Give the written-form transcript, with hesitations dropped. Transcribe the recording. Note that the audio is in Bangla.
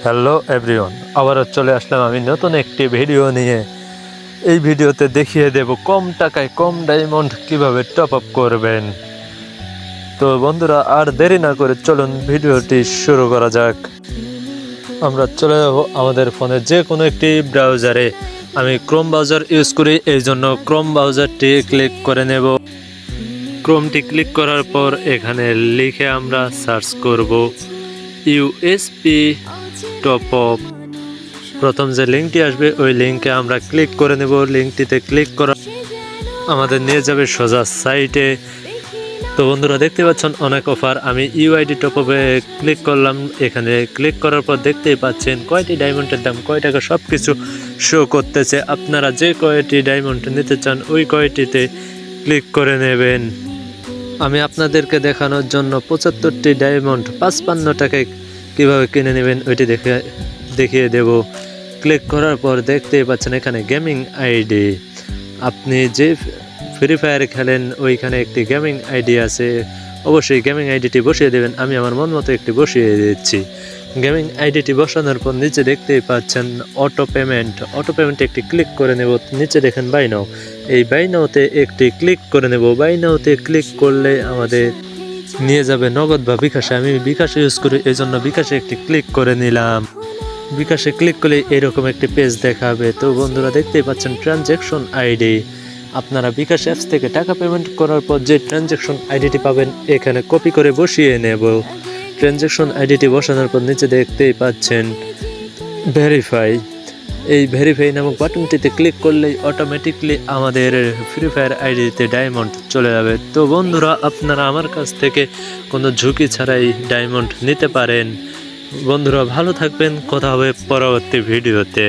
হ্যালো এভরিওয়ান, আবারও চলে আসলাম আমি নতুন একটি ভিডিও নিয়ে। এই ভিডিওতে দেখিয়ে দেব কম টাকায় কম ডায়মন্ড কিভাবে টপ আপ করবেন। তো বন্ধুরা, আর দেরি না করে চলুন ভিডিওটি শুরু করা যাক। আমরা চলে যাব আমাদের ফোনে যে কোনো একটি ব্রাউজারে। আমি ক্রোম ব্রাউজার ইউজ করি, এই জন্য ক্রোম ব্রাউজারটি ক্লিক করে নেব। ক্রোমটি ক্লিক করার পর এখানে লিখে আমরা সার্চ করব ইউএসপি টপ আপ। প্রথম যে লিঙ্কটি আসবে ওই লিঙ্কে আমরা ক্লিক করে নেব। লিঙ্কটিতে ক্লিক করা আমাদের নিয়ে যাবে সোজা সাইটে। তো বন্ধুরা, দেখতে পাচ্ছেন অনেক অফার। আমি ইউআইডি টপ আপে ক্লিক করলাম। এখানে ক্লিক করার পর দেখতেই পাচ্ছেন কয়টি ডায়মন্ডের দাম, কয় টাকা সব কিছু শো করতেছে। আপনারা যে কয়টি ডায়মন্ড নিতে চান ওই কয়টিতে ক্লিক করে নেবেন। আমি আপনাদেরকে দেখানোর জন্য 75টি ডায়মন্ড 55 টাকায় কীভাবে কিনে নেবেন ওইটি দেখিয়ে দেব। ক্লিক করার পর দেখতেই পাচ্ছেন এখানে গেমিং আইডি। আপনি যে ফ্রি ফায়ার খেলেন ওইখানে একটি গেমিং আইডি আছে, অবশ্যই গেমিং আইডিটি বসিয়ে দেবেন। আমি আমার মন মতো একটি বসিয়ে দিচ্ছি। গেমিং আইডিটি বসানোর পর নিচে দেখতেই পাচ্ছেন অটো পেমেন্টে একটি ক্লিক করে নেব। নিচে দেখেন বাই নাও, এই বাই নাওতে একটি ক্লিক করে নেব। বাই নাওতে ক্লিক করলে আমাদের নিয়ে যাবে নগদ বা বিকাশে। আমি বিকাশে ইউজ করি, এই জন্য বিকাশে একটি ক্লিক করে নিলাম। বিকাশে ক্লিক করলে এরকম একটি পেজ দেখাবে। তো বন্ধুরা, দেখতেই পাচ্ছেন ট্রানজ্যাকশন আইডি। আপনারা বিকাশ অ্যাপস থেকে টাকা পেমেন্ট করার পর যে ট্রানজ্যাকশন আইডিটি পাবেন এখানে কপি করে বসিয়ে নেব। ট্রানজ্যাকশন আইডিটি বসানোর পর নিচে দেখতেই পাচ্ছেন ভেরিফাই। এই ভেরিফাই নামক বাটনটিতে ক্লিক করলেই অটোমেটিকলি আমাদের ফ্রি ফায়ার আইডিতে ডায়মন্ড চলে যাবে। তো বন্ধুরা, আপনারা আমার কাছ থেকে কোনো ঝুঁকি ছাড়াই ডায়মন্ড নিতে পারেন। বন্ধুরা, ভালো থাকবেন, কথা হবে পরবর্তী ভিডিওতে।